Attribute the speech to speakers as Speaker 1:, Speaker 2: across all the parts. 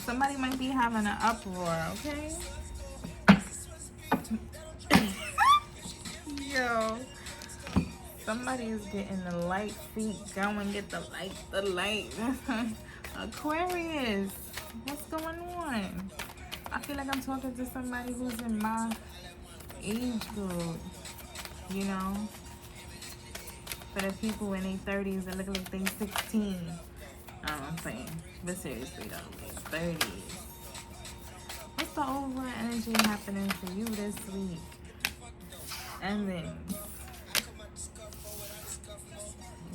Speaker 1: Somebody might be having an uproar, okay? Yo. Somebody is getting the light feet going. Get the light. Aquarius, what's going on? I feel like I'm talking to somebody who's in my age group, you know? For the people in their 30s that look like they're 16. I don't know what I'm saying. But seriously though, like 30s. What's the overall energy happening for you this week? And then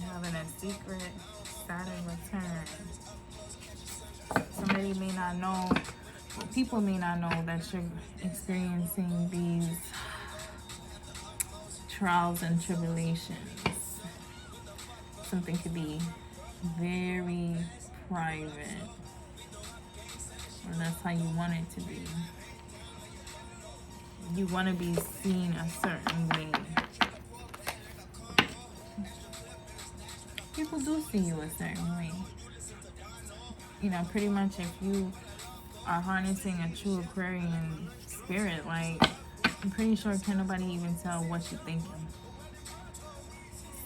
Speaker 1: having a secret Saturn return. Somebody may not know, people may not know that you're experiencing these trials and tribulations. Something could be very private, or that's how you want it to be. You want to be seen a certain way. People do see you a certain way. You know, pretty much if you are harnessing a true Aquarian spirit, like, I'm pretty sure can nobody even tell what you're thinking.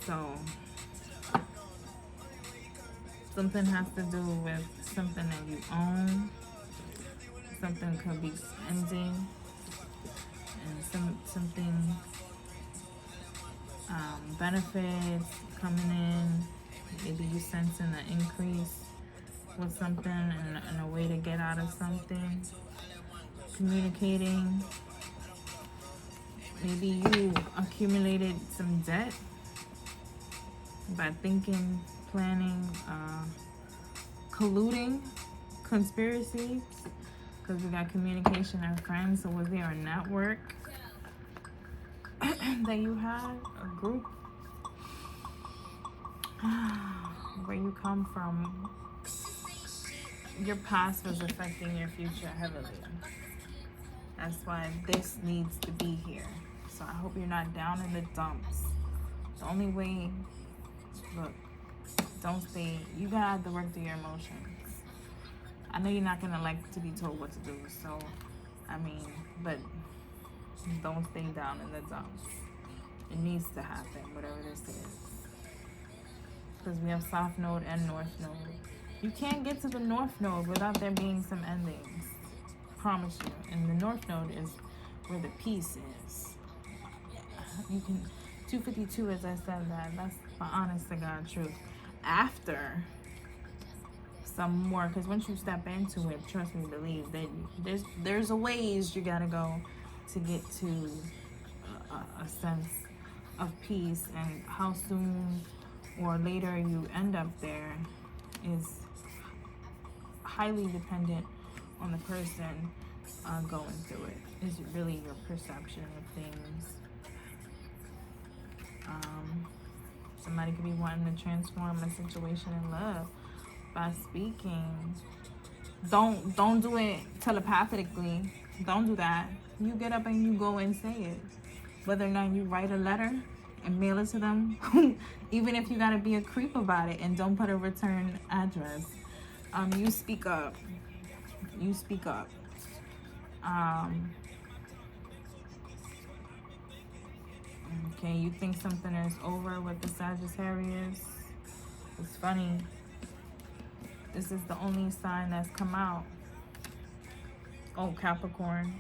Speaker 1: So, something has to do with something that you own. Something could be ending. And something, benefits coming in. Maybe you sensing an increase with something and a way to get out of something. Communicating. Maybe you accumulated some debt by thinking, planning, colluding, conspiracies, because we got communication and friends. So was there a network that you had, a group where you come from? Your past was affecting your future heavily. That's why this needs to be here. So I hope you're not down in the dumps. The only way, look, don't stay, you gotta have to work through your emotions. I know you're not gonna like to be told what to do, so, I mean, but don't stay down in the dumps. It needs to happen, whatever this is. Because we have South Node and North Node. You can't get to the North Node without there being some endings. Promise you. And the North Node is where the peace is. You can, 252, as I said that, that's the honest to God truth. After some more, because once you step into it, trust me, believe that there's a ways you gotta go to get to a sense of peace, and how soon or later you end up there is highly dependent on the person going through it. It's really your perception of things. Somebody could be wanting to transform a situation in love by speaking. Don't do it telepathically. Don't do that. You get up and you go and say it. Whether or not you write a letter and mail it to them, even if you gotta be a creep about it and don't put a return address, you speak up. You speak up. Okay, you think something is over with the Sagittarius. It's funny. This is the only sign that's come out. Oh, Capricorn.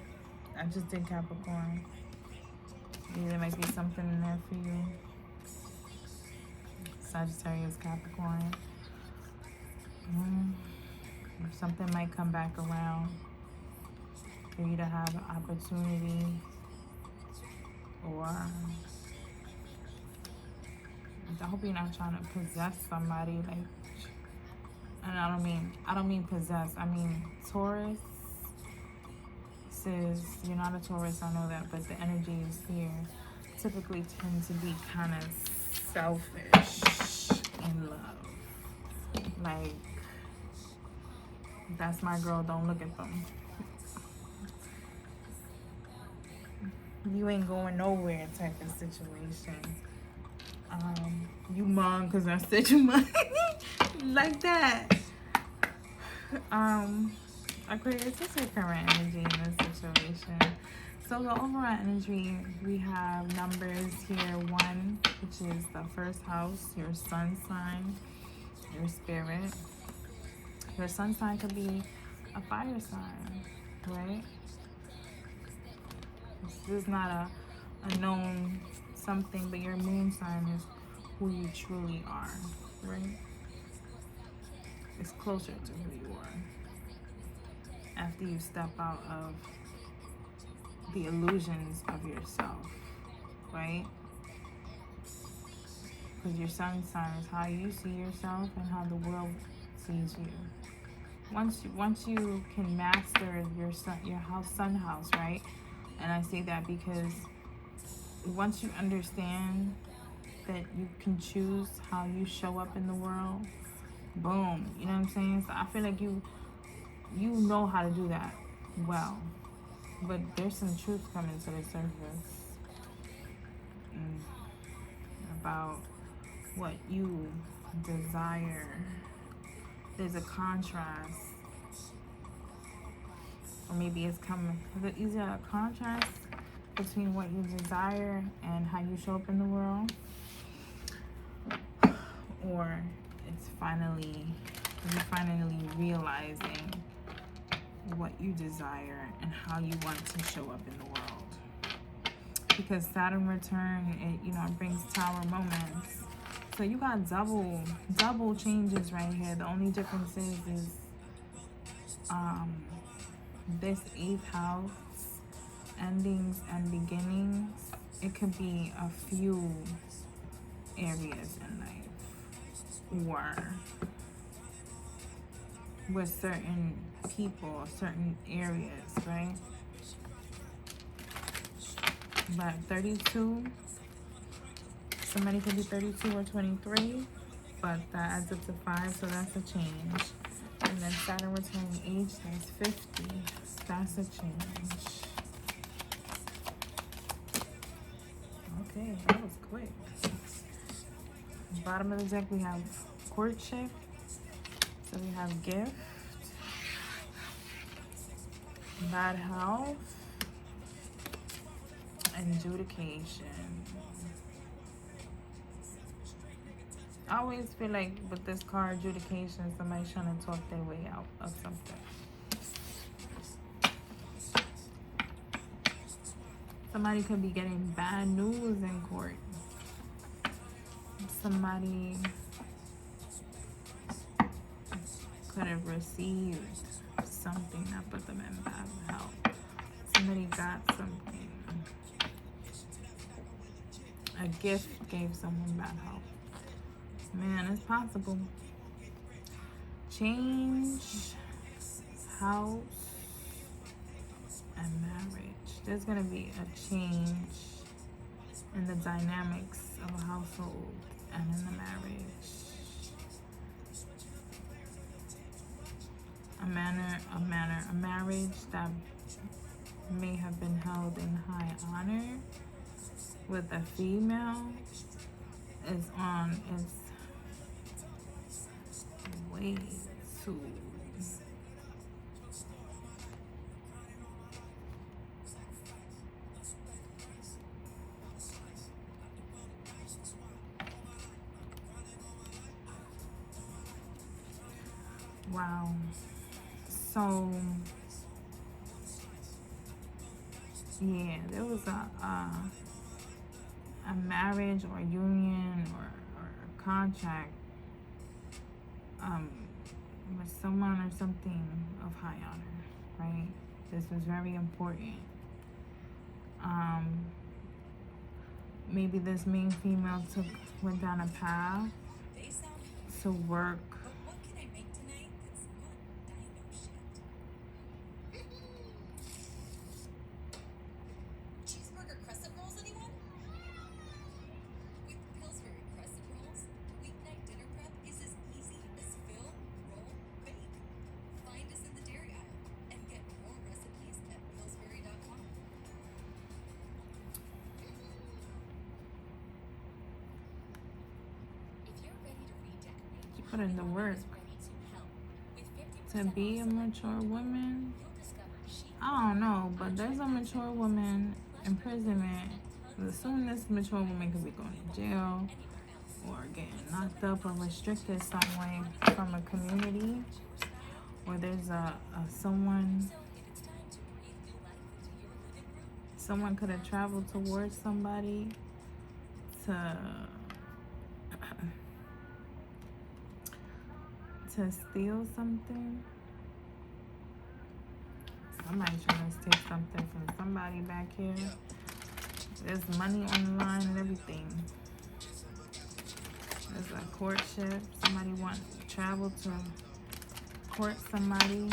Speaker 1: I just did Capricorn. Maybe there might be something in there for you. Sagittarius, Capricorn. Something might come back around for you to have an opportunity, or I hope you're not trying to possess somebody. Like, and I don't mean possess. I mean Taurus. Says you're not a Taurus, I know that, but the energy is here. Typically tend to be kind of selfish in love. Like, that's my girl, don't look at them. You ain't going nowhere type of situation. You mom because I said you mom. Like that. Aquarius, what's your current energy in this situation? So the overall energy, we have numbers here. 1, which is the first house, your sun sign, your spirit. Your sun sign could be a fire sign, right? This is not a known something, but your moon sign is who you truly are, right? It's closer to who you are after you step out of the illusions of yourself, right? Because your sun sign is how you see yourself and how the world sees you. Once you can master your sun house, right? And I say that because once you understand that you can choose how you show up in the world, boom, you know what I'm saying? So I feel like you know how to do that well, but there's some truth coming to the surface about what you desire. There's a contrast, or maybe it's coming. Is it either a contrast between what you desire and how you show up in the world, or it's you're finally realizing what you desire and how you want to show up in the world? Because Saturn return, it brings tower moments. So you got double changes right here. The only difference is this 8th house, endings and beginnings. It could be a few areas in life, or with certain people, certain areas, right? But 32, somebody could be 32 or 23, but that adds up to 5, so that's a change. And then Saturn returning age, that's 50, that's a change. Okay, that was quick. Bottom of the deck, we have courtship. So we have gift, bad health, and adjudication. I always feel like with this card, adjudication, somebody's trying to talk their way out of something. Somebody could be getting bad news in court. Somebody could have received something that put them in bad health. Somebody got something. A gift gave someone bad health. Man, it's possible. Change, house, and marriage. There's going to be a change in the dynamics of a household and in the marriage. A marriage that may have been held in high honor with a female is on its way to wow. So yeah, there was a marriage or a union or a contract with someone or something of high honor, right? This was very important. Maybe this main female went down a path to work put in the work to be a mature woman. I don't know, but there's a mature woman imprisonment. As soon as mature woman could be going to jail or getting knocked up or restricted some way from a community, or there's someone could have traveled towards somebody to steal something. Somebody trying to take something from somebody back here. There's money on the line and everything. There's a courtship. Somebody wants to travel to court somebody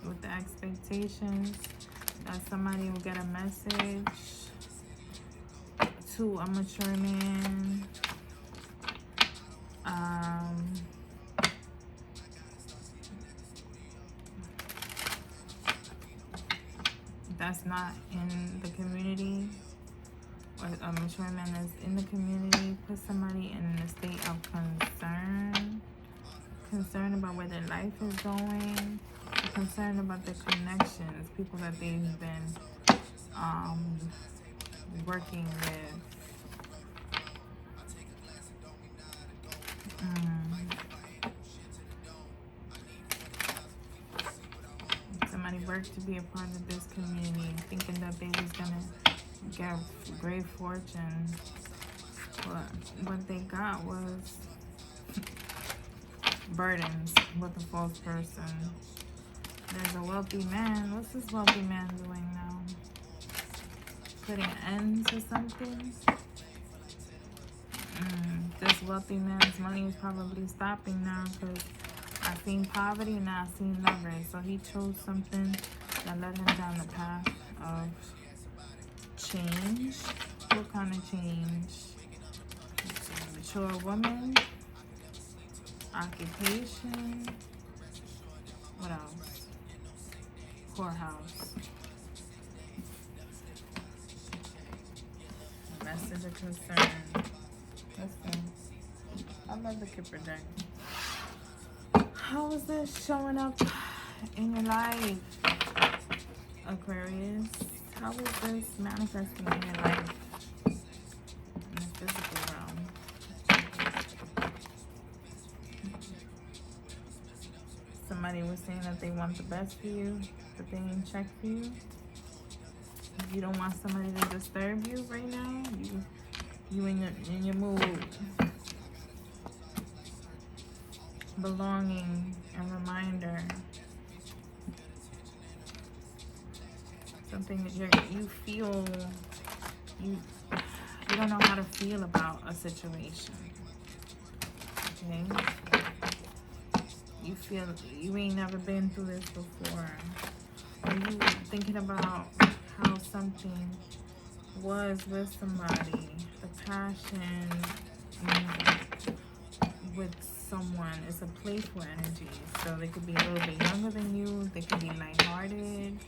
Speaker 1: with the expectations that somebody will get a message to a mature man. That's not in the community, or a mature man that's in the community, put somebody in a state of concern about where their life is going, concerned about their connections, people that they've been working with. Somebody worked to be a part of this community, thinking that they was gonna get great fortune. But what they got was burdens with a false person. There's a wealthy man. What's this wealthy man doing now? Putting an end to something? This wealthy man's money is probably stopping now because I've seen poverty and I've seen lovers. So he chose something that led him down the path of change. What kind of change? A mature woman, occupation, what else? Courthouse. A message of concern. Listen, I love the Kid project. How is this showing up in your life, Aquarius? How is this manifesting in your life in the physical realm? Somebody was saying that they want the best for you, but they ain't check for you. You don't want somebody to disturb you right now. You in your mood. Belonging and reminder. Something that you feel you don't know how to feel about a situation. Okay? You feel you ain't never been through this before. Or you thinking about how something was with somebody, the passion with someone is a playful energy. So they could be a little bit younger than you, they could be lighthearted.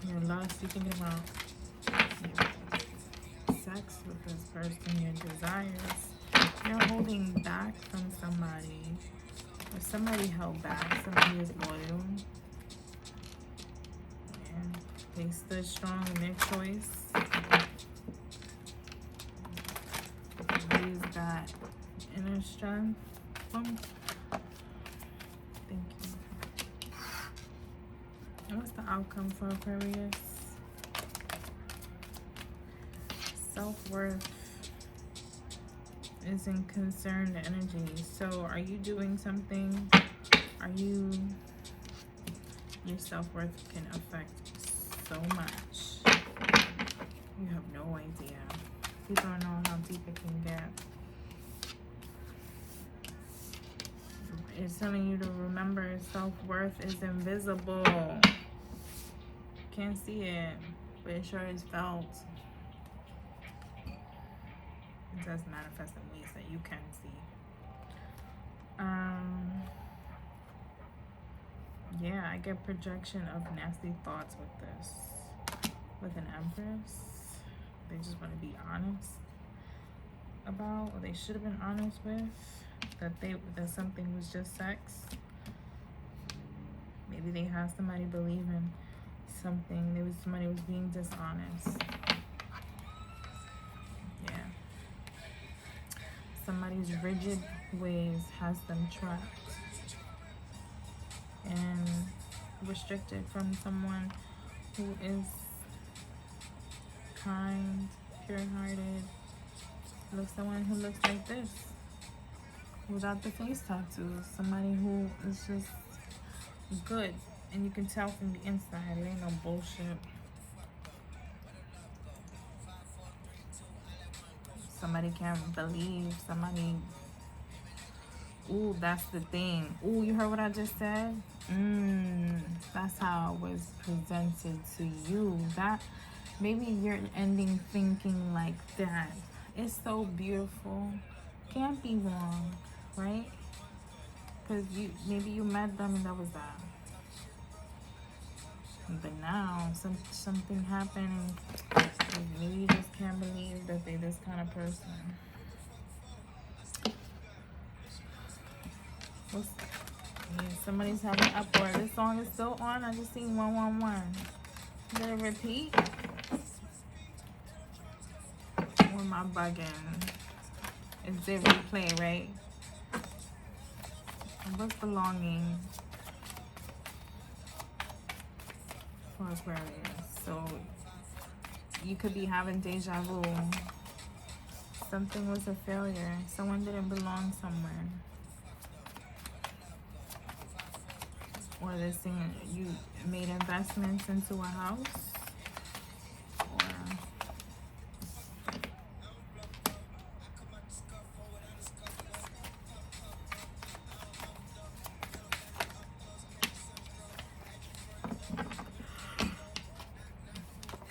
Speaker 1: Your lust, you're thinking about sex with this person, your desires. You're holding back from somebody, or somebody held back, somebody is loyal. And they stood strong in their choice. They've got inner strength. Thank you. And what's the outcome for Aquarius? Self-worth is in concerned energy. So are you doing something? Your self-worth can affect so much. You have no idea. People don't know how deep it can get. It's telling you to remember self-worth is invisible. Can't see it, but it sure is felt. It does manifest in ways that you can see. Yeah, I get projection of nasty thoughts with this. With an Empress. They just want to be honest about, or they should have been honest with, that something was just sex. Maybe they have somebody believing something. Somebody was being dishonest. Yeah. Somebody's rigid ways has them trapped and restricted from someone who is kind, pure-hearted. Someone who looks like this, without the face tattoos. Somebody who is just good, and you can tell from the inside. It ain't no bullshit. Somebody can't believe. Somebody. Ooh, that's the thing. Ooh, you heard what I just said? That's how it was presented to you. That maybe you're ending thinking like that. It's so beautiful. Can't be wrong, right? Because maybe you met them and that was that. But now something happened, and maybe you just can't believe that they're this kind of person. Somebody's having an uproar. This song is still on. I just seen 111. Did it repeat? Or am I bugging? It did replay, right? What's the longing for Aquarius? So you could be having deja vu. Something was a failure. Someone didn't belong somewhere. Or this thing, you made investments into a house. Or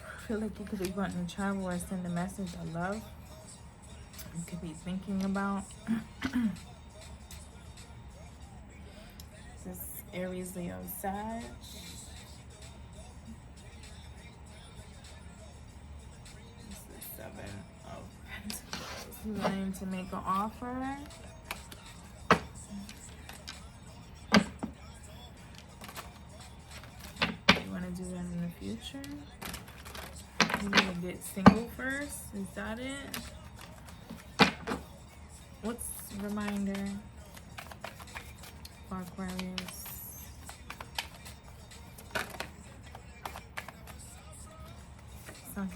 Speaker 1: I feel like you could be wanting to travel or send a message of love. You could be thinking about this Aries, Leo, Sag. This is 7 of Pentacles. You wanting to make an offer. You want to do that in the future. You need to get single first. Is that it? What's reminder for Aquarius? Some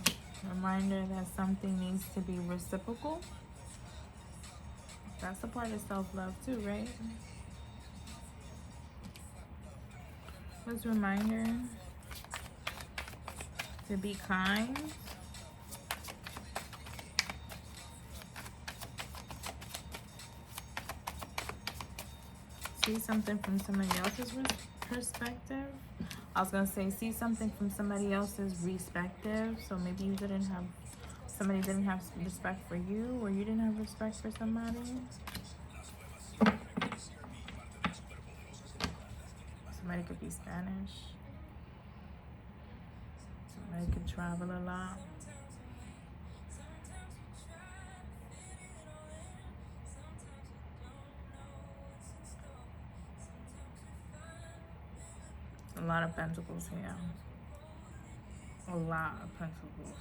Speaker 1: reminder that something needs to be reciprocal. That's a part of self-love too, right? What's reminder? To be kind. See something from somebody else's perspective. I was gonna say see something from somebody else's perspective. So maybe you didn't have, somebody didn't have respect for you, or you didn't have respect for somebody. Somebody could be Spanish. Somebody could travel a lot. A lot of pentacles here. A lot of pentacles.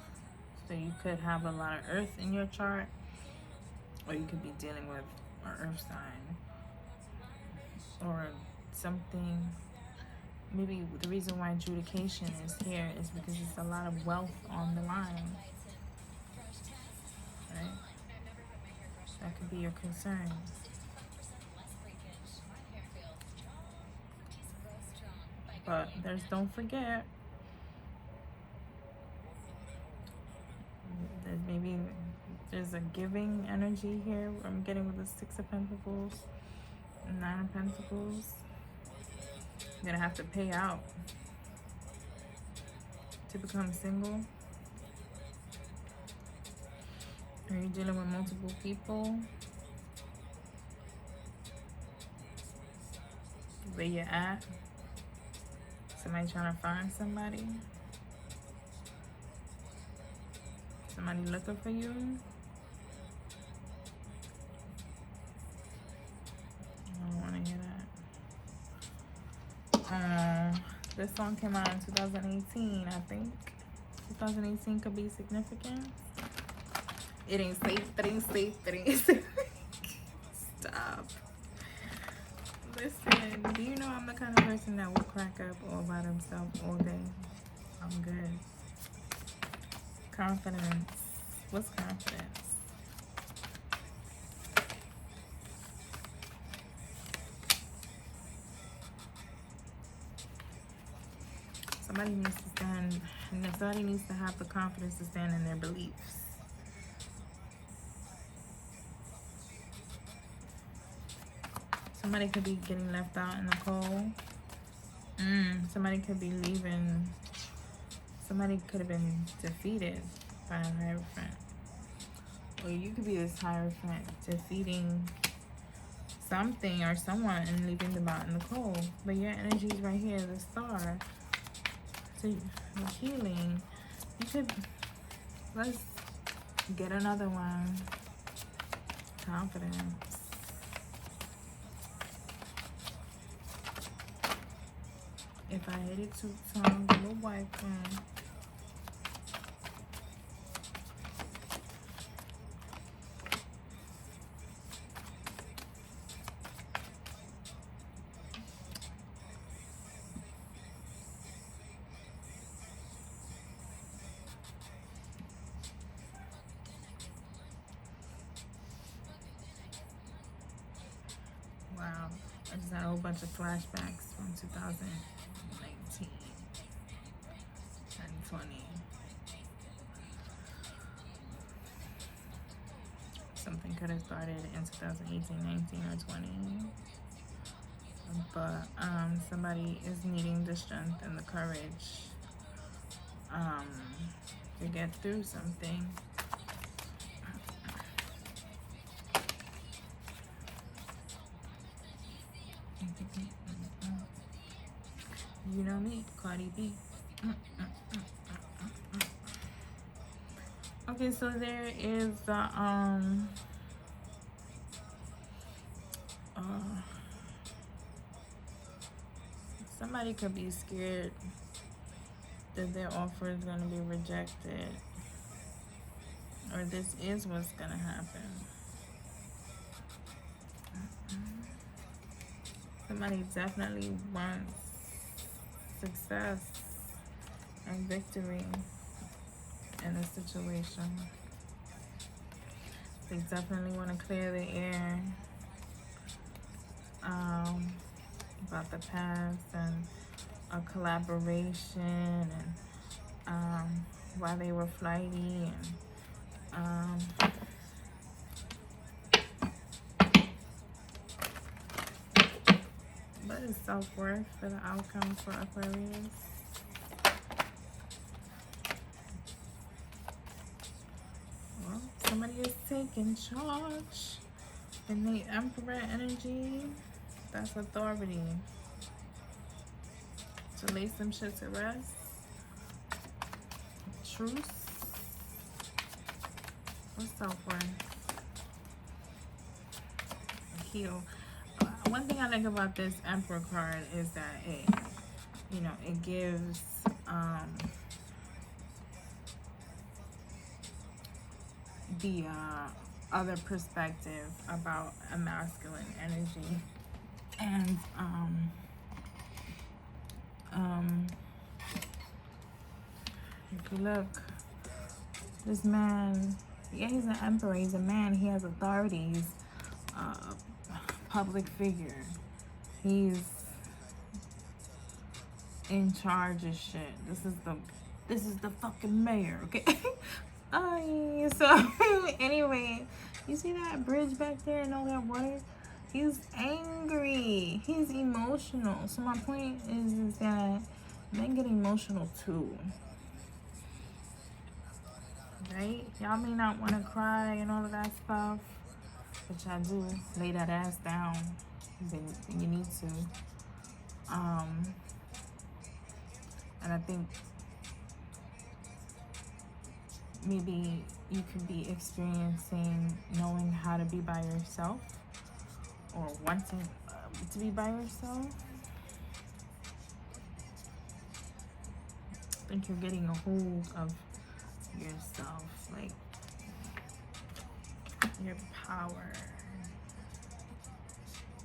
Speaker 1: So you could have a lot of earth in your chart, or you could be dealing with an earth sign or something. Maybe the reason why adjudication is here is because it's a lot of wealth on the line, right? That could be your concern. But don't forget, that maybe there's a giving energy here. I'm getting with the 6 of Pentacles, 9 of Pentacles. You're gonna have to pay out to become single. Are you dealing with multiple people? Where you're at? Somebody trying to find somebody? Somebody looking for you? This song came out in 2018, I think. 2018 could be significant. It ain't safe, it ain't safe, it ain't safe. Stop. Listen, do you know I'm the kind of person that will crack up all by themselves all day? I'm good. Confidence. What's confidence? Somebody needs to stand, and somebody needs to have the confidence to stand in their beliefs. Somebody could be getting left out in the cold. Somebody could be leaving. Somebody could have been defeated by a Hierophant. Or you could be this Hierophant defeating something or someone and leaving them out in the cold. But your energy is right here, the star. So you're healing. You could, let's get another one. Confidence. If I hit it too strong, little white one. Wow, I just had a whole bunch of flashbacks from 2019 and 20. Something could have started in 2018, 19, or 20. But somebody is needing the strength and the courage to get through something. You know me, Cardi B. Okay, so there is the somebody could be scared that their offer is going to be rejected, or this is what's going to happen. Somebody definitely wants success and victory in a situation. They definitely want to clear the air about the past and a collaboration and why they were flighty and what is self-worth for the outcome for Aquarius? Well, somebody is taking charge in the Emperor energy. That's authority. To lay some shit to rest. Truce. What's self-worth? Heal. One thing I like about this Emperor card is that it, you know, it gives the other perspective about a masculine energy. And if you look, this man, yeah, he's an emperor, he's a man, he has authority, he's a public figure, he's in charge of shit. This is the fucking mayor, okay? So anyway, you see that bridge back there and all that water? He's angry, he's emotional. So my point is that men get emotional too, right? Y'all may not want to cry and all of that stuff, but y'all do. Lay that ass down when you need to. And I think maybe you could be experiencing knowing how to be by yourself, or wanting to be by yourself. think you're getting a hold of yourself, like your power.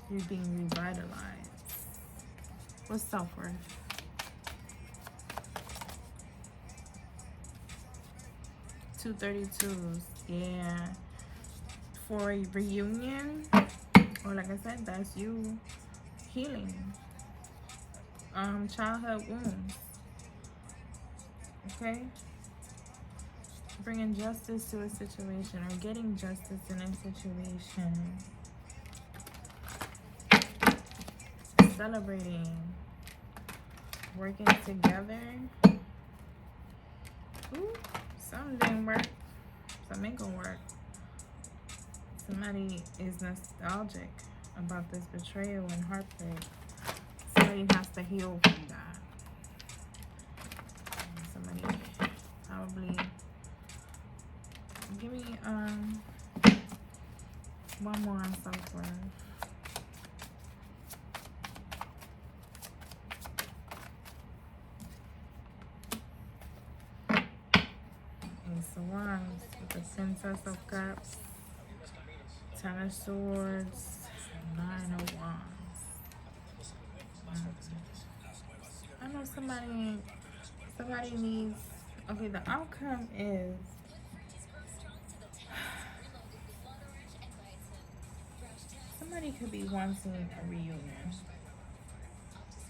Speaker 1: You're being revitalized. What's self-worth? Two 32s. Yeah. For a reunion, or like I said, that's you healing childhood wounds. Okay, bringing justice to a situation, or getting justice in a situation. Celebrating, working together. Ooh, something didn't work, something ain't gonna work. Somebody is nostalgic about this betrayal and heartbreak. Somebody has to heal from that. Somebody probably give me one more on self-worth. Ace of Wands with the Princess of Cups, Ten of Swords, Nine of Wands. I know somebody needs, okay, the outcome is somebody could be wanting a reunion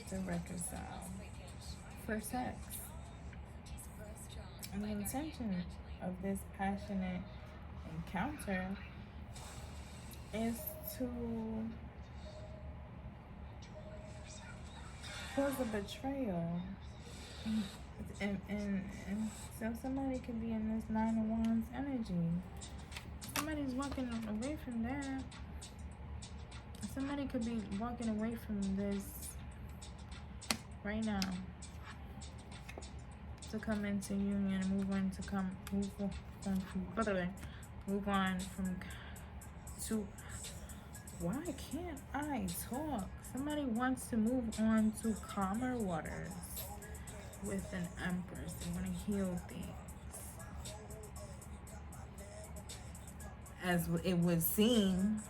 Speaker 1: to reconcile for sex. And the intention of this passionate encounter is to cause a betrayal. And so somebody could be in this Nine of Wands energy. Somebody's walking away from that. Somebody could be walking away from this right now to come into union, move on from to. Why can't I talk? Somebody wants to move on to calmer waters with an Empress. They want to heal things, as it would seem.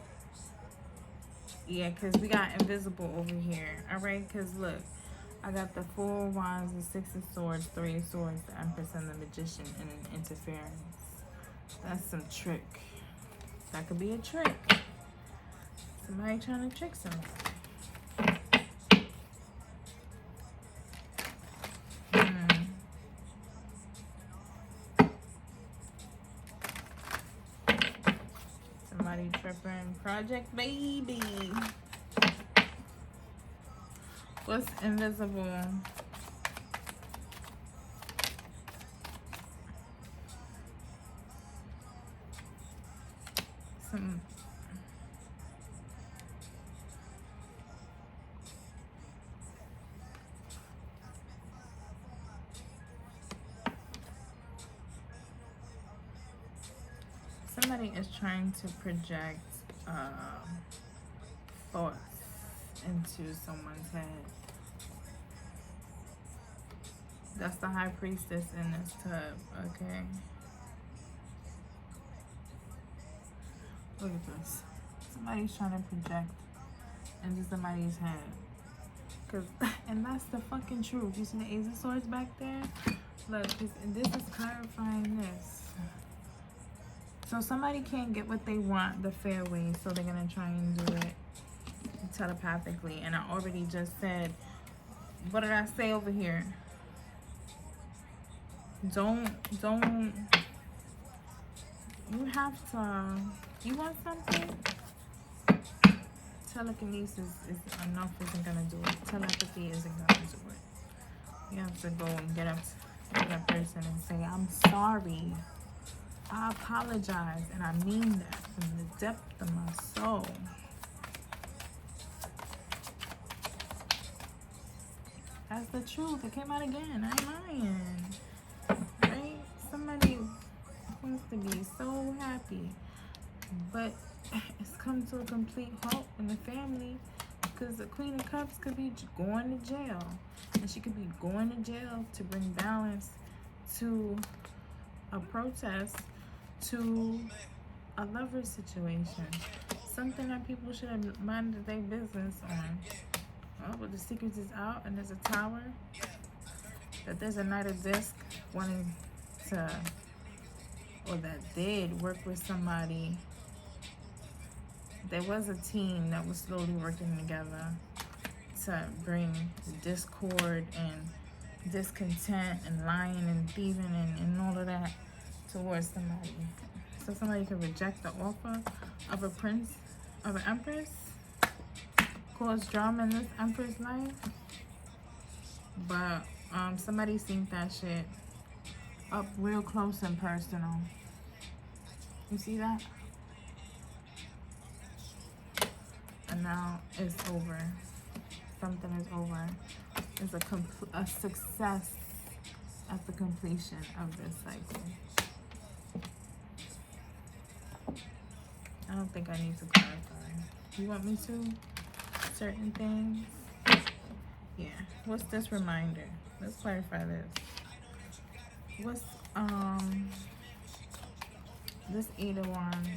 Speaker 1: Yeah, because we got invisible over here. All right, because look, I got the Four of Wands, the Six of Swords, Three of Swords, the Empress, and the Magician, and an interference. That's some trick. That could be a trick. Somebody trying to trick somebody. Somebody tripping. Project Baby. What's invisible? Somebody is trying to project thoughts into someone's head. That's the High Priestess in this tub, okay? Look at this. Somebody's trying to project into somebody's head. And that's the fucking truth. You see the Ace of Swords back there? Look, this is clarifying this. So somebody can't get what they want the fair way, so they're gonna try and do it telepathically. And I already just said, what did I say over here? Don't, you have to, you want something? Telekinesis is enough, isn't gonna do it. Telepathy isn't gonna do it. You have to go and get up to that person and say, I'm sorry. I apologize, and I mean that from the depth of my soul. That's the truth. It came out again. I ain't lying. Right? Somebody wants to be so happy, but it's come to a complete halt in the family because the Queen of Cups could be going to jail. And she could be going to jail to bring balance to a protest, to a lover situation. Something that people should have minded their business on. Well, but the secret is out, and there's a tower. That there's a Knight of Disc wanting to, or that did work with somebody. There was a team that was slowly working together to bring discord and discontent and lying and thieving and all of that towards somebody. So somebody could reject the offer of a prince, of an empress, cause drama in this empress life. But somebody synced that shit up real close and personal. You see that? And now it's over. Something is over. It's a success at the completion of this cycle. I don't think I need to clarify. You want me to? Certain things? Yeah. What's this reminder? Let's clarify this. What's this 8 of Wands?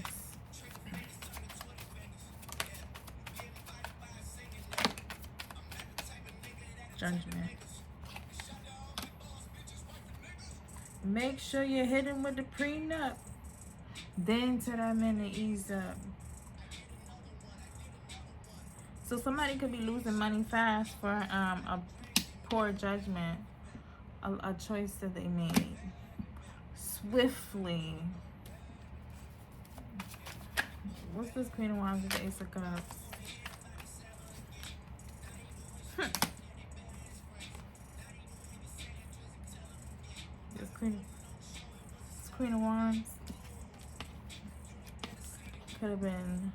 Speaker 1: Judgment. Make sure you hit him with the prenup. Then tell that man to ease up. So somebody could be losing money fast for a poor judgment, a choice that they made swiftly. What's this Queen of Wands with the Ace of Cups? This Queen of Wands could have been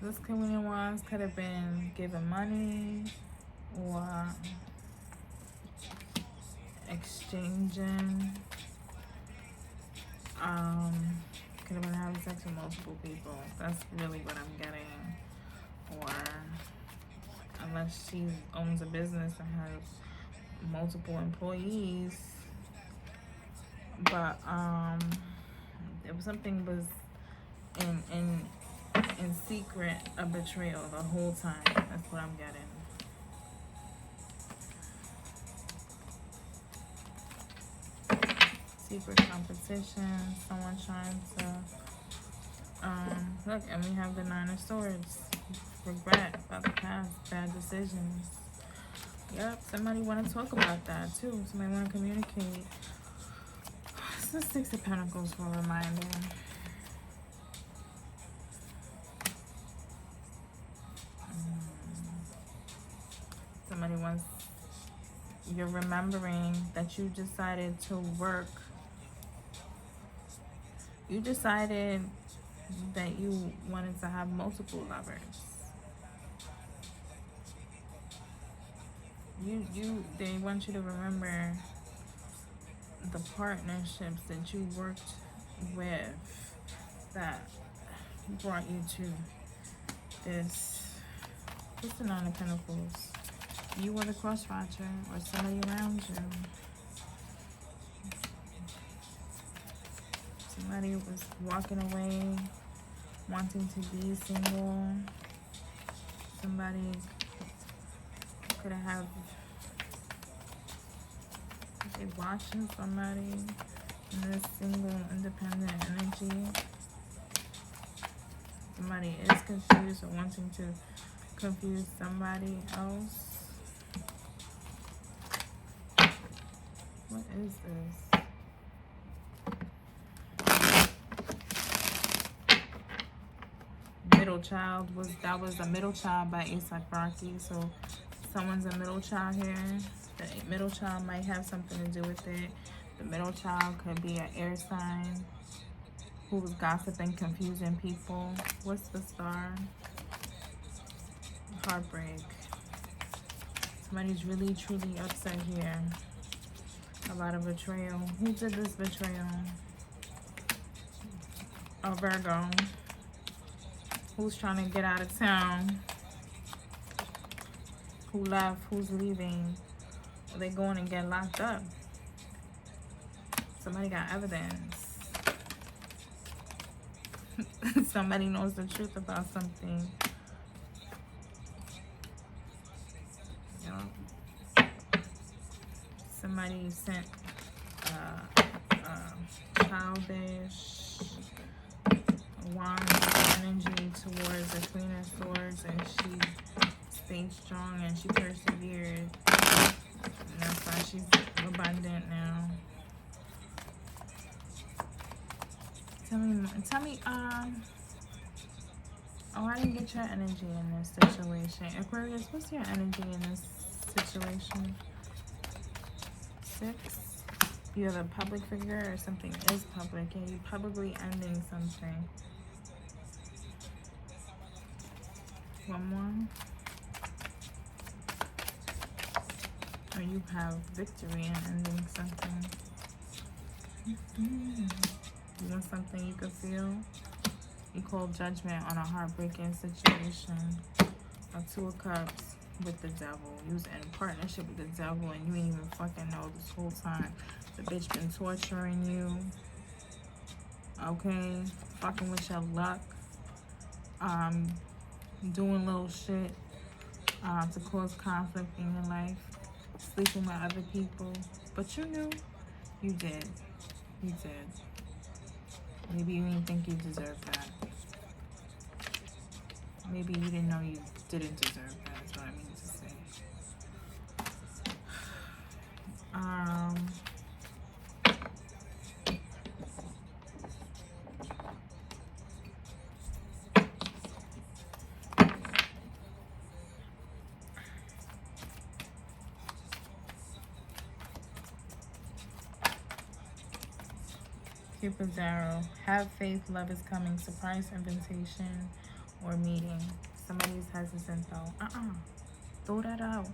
Speaker 1: this Queen of Wands could have been giving money or exchanging. Could have been having sex with multiple people. That's really what I'm getting. Or unless she owns a business and has multiple employees. But if something was in secret, a betrayal the whole time. That's what I'm getting. Secret competition, someone trying to look, and we have the 9 of Swords. Regret about the past, bad decisions. Yep, somebody want to talk about that too. Somebody want to communicate. It's the 6 of Pentacles for a reminder. Somebody wants, you're remembering that you decided to work. You decided that you wanted to have multiple lovers. They want you to remember the partnerships that you worked with that brought you to this. What's the 9 of Pentacles? You were the cross-watcher or somebody around you. Somebody was walking away, wanting to be single. Somebody could have they watching somebody in this single, independent energy. Somebody is confused or wanting to confuse somebody else. What is this? Middle child was a middle child by AQUARIUS. So someone's a middle child here. The middle child might have something to do with it. The middle child could be an air sign who was gossiping, confusing people. What's the star? Heartbreak. Somebody's really, truly upset here. A lot of betrayal. Who did this betrayal? A Virgo. Who's trying to get out of town? Who left? Who's leaving? Are they going to get locked up? Somebody got evidence. Somebody knows the truth about something. Somebody sent childish wand energy towards the Queen of Swords, and she stayed strong and she persevered. And that's why she's abundant now. Tell me, oh, I didn't get your energy in this situation. Aquarius, what's your energy in this situation? 6. You have a public figure or something is public, and you're publicly ending something. 1 more. Or you have victory in ending something. You want something you can feel? You call judgment on a heartbreaking situation. A 2 of Cups with the devil. You was in partnership with the devil and you ain't even fucking know this whole time. The bitch been torturing you. Okay? Fucking with your luck. Doing little shit to cause conflict in your life. Sleeping with other people. But you knew. You did. You did. Maybe you didn't think you deserved that. Maybe you didn't know you didn't deserve that, is what I mean to say. Cupid's arrow. Have faith, love is coming. Surprise invitation or meeting. Somebody's hesitant though. Throw that out.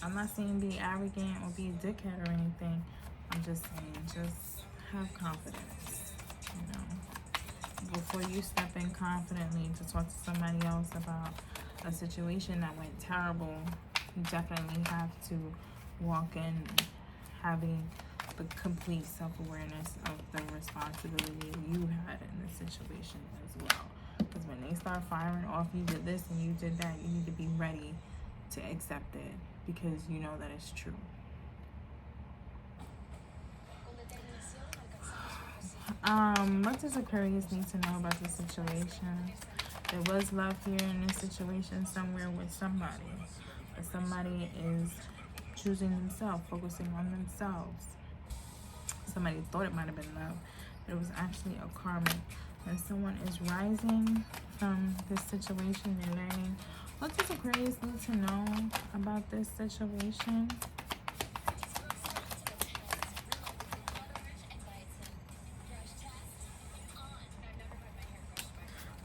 Speaker 1: I'm not saying be arrogant or be a dickhead or anything. I'm just saying just have confidence. You know, before you step in confidently to talk to somebody else about a situation that went terrible, you definitely have to walk in having the complete self-awareness of the responsibility you had in this situation as well. Because when they start firing off, you did this and you did that, you need to be ready to accept it because you know that it's true. What does Aquarius need to know about this situation? There was love here in this situation somewhere with somebody. But somebody is choosing themselves, focusing on themselves. Somebody thought it might have been love, but it was actually a karmic. When someone is rising from this situation and learning, what does Aquarius need to know about this situation?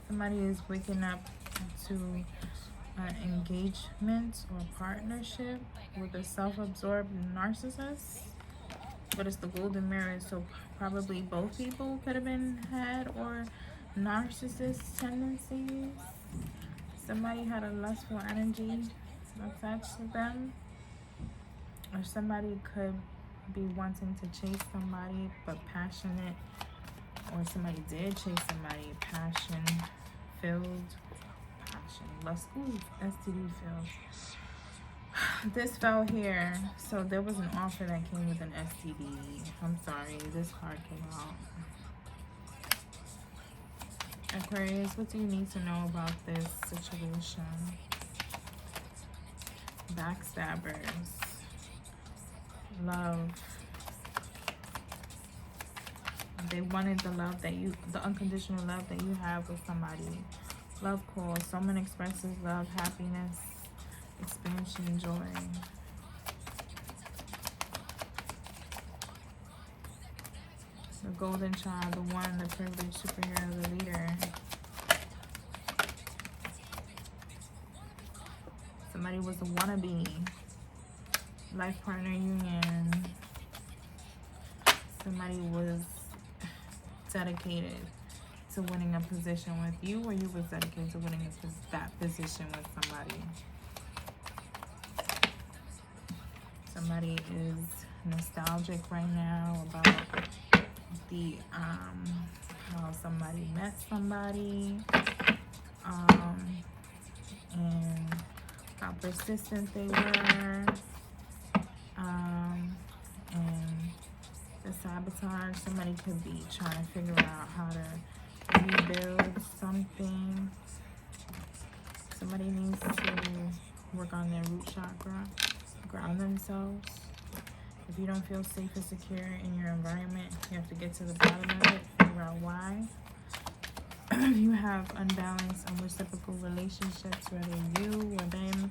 Speaker 1: Somebody is waking up to an engagement or partnership with a self-absorbed narcissist. But it's the golden mirror, so probably both people could have been had or narcissist tendencies. Somebody had a lustful energy attached to them, or somebody could be wanting to chase somebody but passionate, or somebody did chase somebody passion-filled, lust, STD filled. This fell here, so there was an offer that came with an STD. I'm sorry, this card came out. Aquarius, what do you need to know about this situation? Backstabbers. Love. They wanted the love that you, the unconditional love that you have with somebody. Love call. Someone expresses love, happiness, expansion, joy. The golden child, the one, the privileged superhero, the leader. Somebody was a wannabe. Life partner union. Somebody was dedicated to winning a position with you, or you was dedicated to winning that position with somebody. Somebody is nostalgic right now about the how somebody met somebody, and how persistent they were, and the sabotage. Somebody could be trying to figure out how to rebuild something. Somebody needs to work on their root chakra, ground themselves. If you don't feel safe and secure in your environment, you have to get to the bottom of it, figure out why. If you have unbalanced, unreciprocal relationships, whether you or them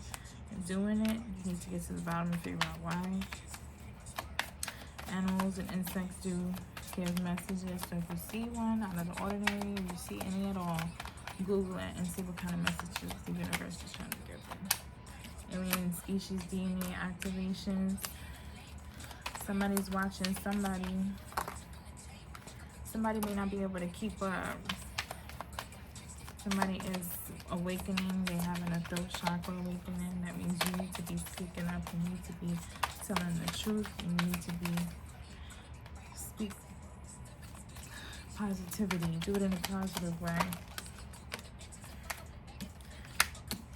Speaker 1: doing it, you need to get to the bottom and figure out why. Animals and insects do give messages, so if you see one out of the ordinary, if you see any at all, Google it and see what kind of messages the universe is trying to give you. Alien species DNA activations. Somebody's watching somebody. Somebody may not be able to keep up. Somebody is awakening. They're having a throat chakra awakening. That means you need to be speaking up. You need to be telling the truth. You need to be speak positivity. Do it in a positive way.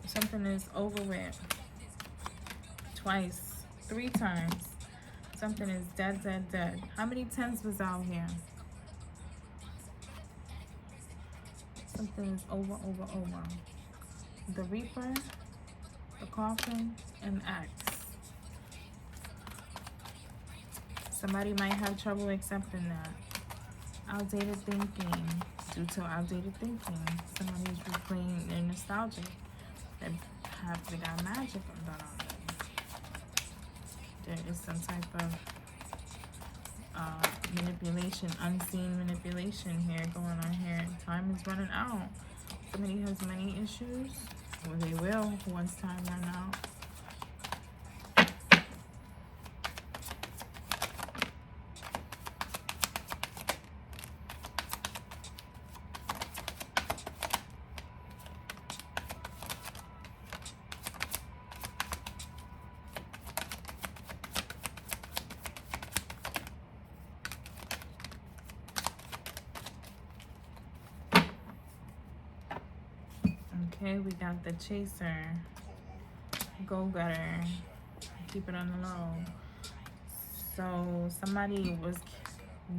Speaker 1: Something is over with. Twice. 3 times. Something is dead, dead, dead. How many 10s was out here? Something is over, over, over. The Reaper, the Coffin, and X. Somebody might have trouble accepting that. Outdated thinking. Due to outdated thinking, somebody's replaying their nostalgia. They got magic done on them. There is some type of manipulation, unseen manipulation here going on here. Time is running out. Somebody has money issues, or they will once time run out. Okay, we got the chaser, go-getter, keep it on the low. So somebody was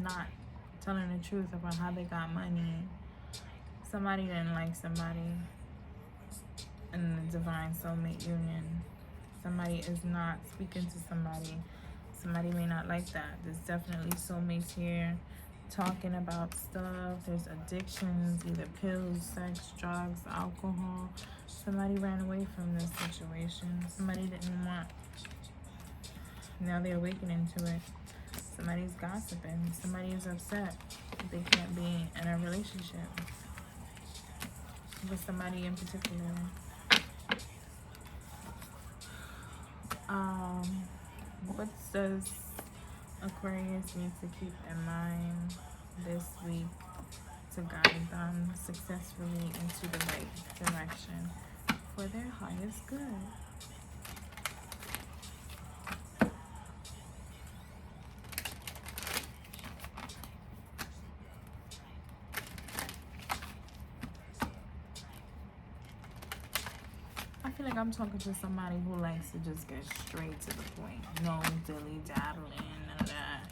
Speaker 1: not telling the truth about how they got money. Somebody didn't like somebody in the divine soulmate union. Somebody is not speaking to somebody. Somebody may not like that. There's definitely soulmates here. Talking about stuff. There's addictions, either pills, sex, drugs, alcohol. Somebody ran away from this situation. Somebody didn't want. Now they're awakening to it. Somebody's gossiping. Somebody is upset. They can't be in a relationship with somebody in particular. What does Aquarius need to keep in mind this week to guide them successfully into the right direction for their highest good? I feel like I'm talking to somebody who likes to just get straight to the point. No dilly-daddling, none of that.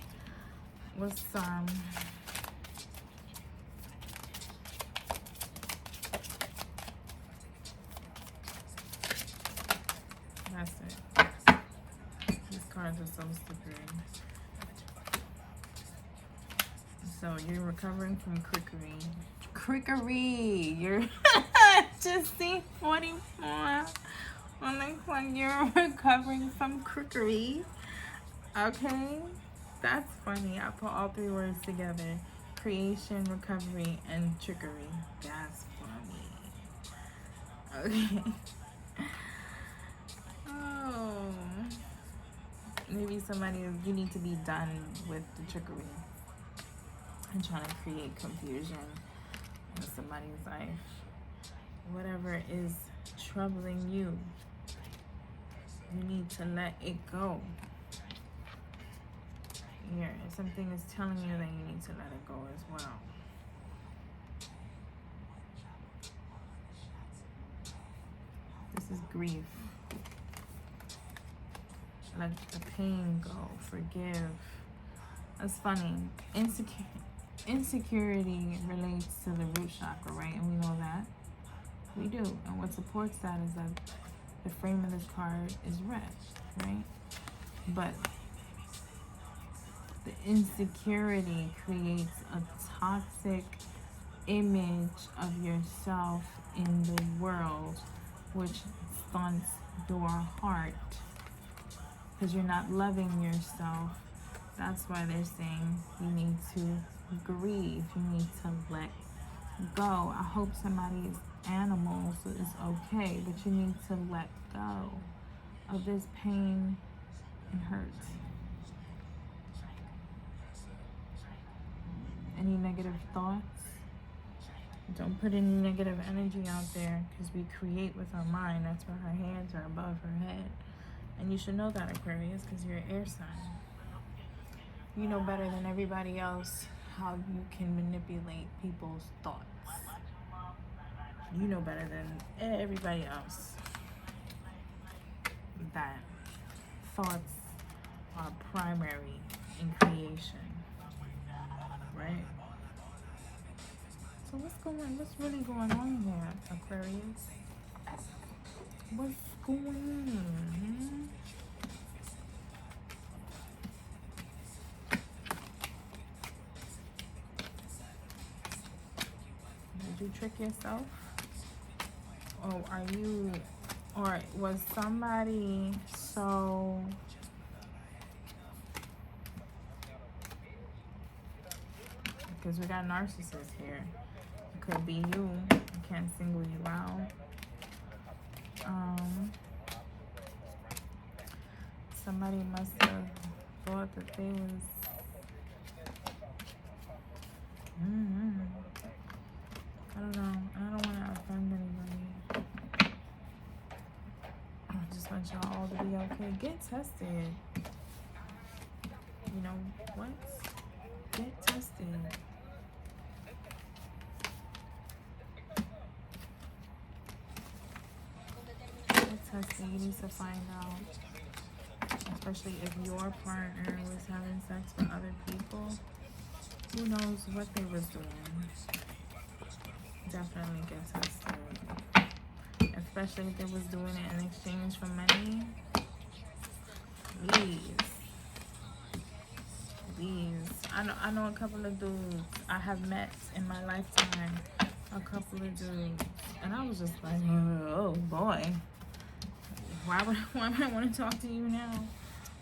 Speaker 1: What's that's it. These cards are so stupid. So you're recovering from crickery. Crickery! You're just see 44 on the clock. You're recovering from crickery. Okay? That's funny. I put all 3 words together. Creation, recovery, and trickery. That's funny. Okay. somebody, you need to be done with the trickery and trying to create confusion in somebody's life. Whatever is troubling you, you need to let it go. Here, something is telling you that you need to let it go as well. This is grief. Let the pain go. Forgive. That's funny. Insecurity relates to the root chakra, right? And we know that. We do. And what supports that is that the frame of this card is red, right? But the insecurity creates a toxic image of yourself in the world, which stunts your heart because you're not loving yourself. That's why they're saying you need to grieve, you need to let go. I hope somebody's animals is okay, but you need to let go of this pain and hurt. Any negative thoughts? Don't put any negative energy out there, because we create with our mind. That's why our hands are above her head. And you should know that, Aquarius, because you're an air sign. You know better than everybody else how you can manipulate people's thoughts. You know better than everybody else that thoughts are primary in creation, right? So what's really going on here, Aquarius? What's going on? Did you trick yourself? Or are you, or was somebody so because we got narcissists here. It could be you. I can't single you out. Somebody must have thought that they was I don't know. I don't want to offend anybody. I just want y'all all to be okay. Get tested. You know what? Get tested. Get tested. You need to find out. Especially if your partner was having sex with other people. Who knows what they was doing? Definitely get tested. Especially if they was doing it in exchange for money. Please. I know a couple of dudes I have met in my lifetime. A couple of dudes. And I was just like, oh boy. Why would I want to talk to you now?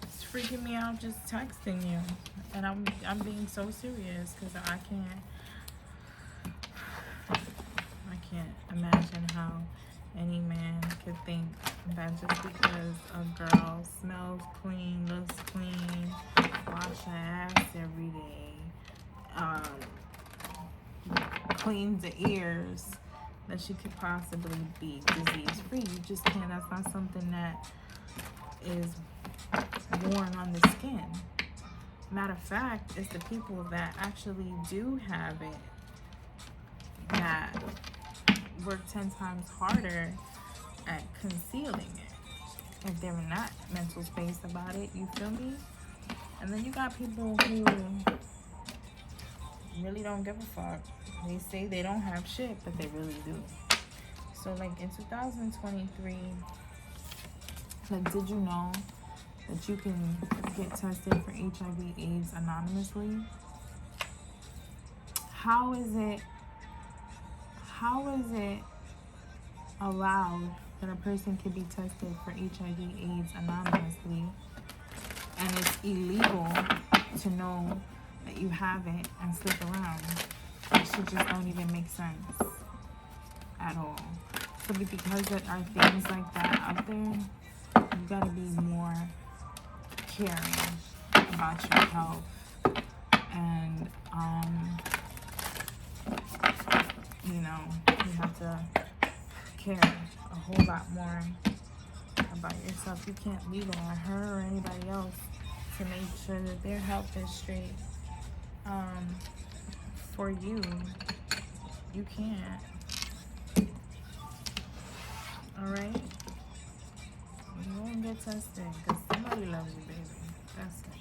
Speaker 1: It's freaking me out just texting you. And I'm being so serious because I can't imagine how any man could think that just because a girl smells clean, looks clean, wash her ass every day, cleans the ears, that she could possibly be disease free. You just can't. That's not something that is worn on the skin. Matter of fact, it's the people that actually do have it that work 10 times harder at concealing it if they're in that mental space about it. You feel me? And then you got people who really don't give a fuck. They say they don't have shit, but they really do. So like in 2023, like, did you know that you can get tested for HIV/AIDS anonymously? How is it allowed that a person can be tested for HIV/AIDS anonymously, and it's illegal to know that you have it and slip around? That shit just don't even make sense at all. So because there are things like that out there, you gotta be more caring about your health, and you know, you have to care a whole lot more about yourself. You can't lean on her or anybody else to make sure that their health is straight. For you, you can't. All right, you won't get tested because somebody loves you, baby. That's it.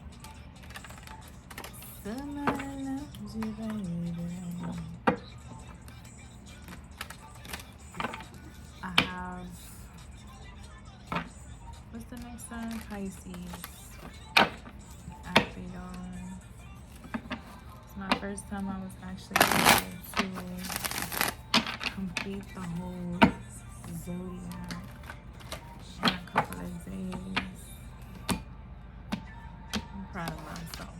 Speaker 1: Somebody loves you, baby. I have, what's the next sign? Pisces. Acting. It's my first time I was actually able to complete the whole zodiac in a couple of days. I'm proud of myself.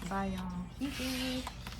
Speaker 1: Bye, y'all.